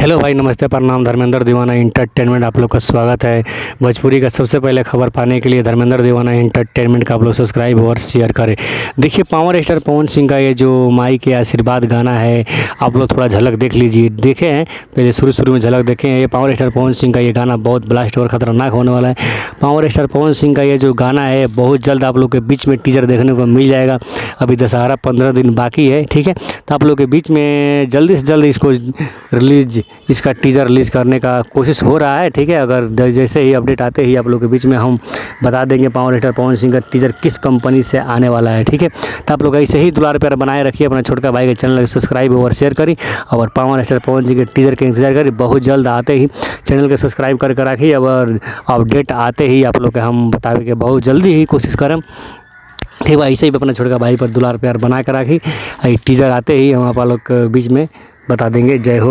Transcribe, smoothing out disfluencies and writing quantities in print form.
Hello भाई, नमस्ते, प्रणाम। धर्मेंद्र दीवाना इंटरटेनमेंट आप लोग का स्वागत है। भोजपुरी का सबसे पहले खबर पाने के लिए धर्मेंद्र दीवाना इंटरटेनमेंट का आप लोग सब्सक्राइब और शेयर करें। देखिए, पावर स्टार पवन सिंह का ये जो माई के आशीर्वाद गाना है, आप लोग थोड़ा झलक देख लीजिए। देखे हैं पहले, शुरू में झलक देखें। ये पावर स्टार पवन सिंह का ये गाना बहुत ब्लास्ट और ख़तरनाक होने वाला है। पावर स्टार पवन सिंह का ये जो गाना है बहुत जल्द आप लोग के बीच में टीजर देखने को मिल जाएगा। अभी दशहरा 15 दिन बाकी है, ठीक है। तो आप लोग के बीच में जल्दी से जल्दी इसका टीज़र रिलीज़ करने का कोशिश हो रहा है, ठीक है। अगर जैसे ही अपडेट आते ही आप लोग के बीच में हम बता देंगे पावर स्टार पवन सिंह का टीज़र किस कंपनी से आने वाला है, ठीक है। तो आप लोग ऐसे ही दुलार प्यार बनाए रखिए। अपना छोटका भाई के चैनल को सब्सक्राइब और शेयर करी और पावर स्टार पवन सिंह के टीज़र के इंतजार करी। बहुत जल्द आते ही चैनल को सब्सक्राइब करके रखिए और अपडेट आते ही आप लोग के हम बतावे के बहुत जल्दी ही कोशिश करें, ठीक है। ऐसे ही अपना छोटका भाई पर दुलार प्यार बना कर रखी। टीज़र आते ही हम आप लोग के बीच में बता देंगे। जय हो।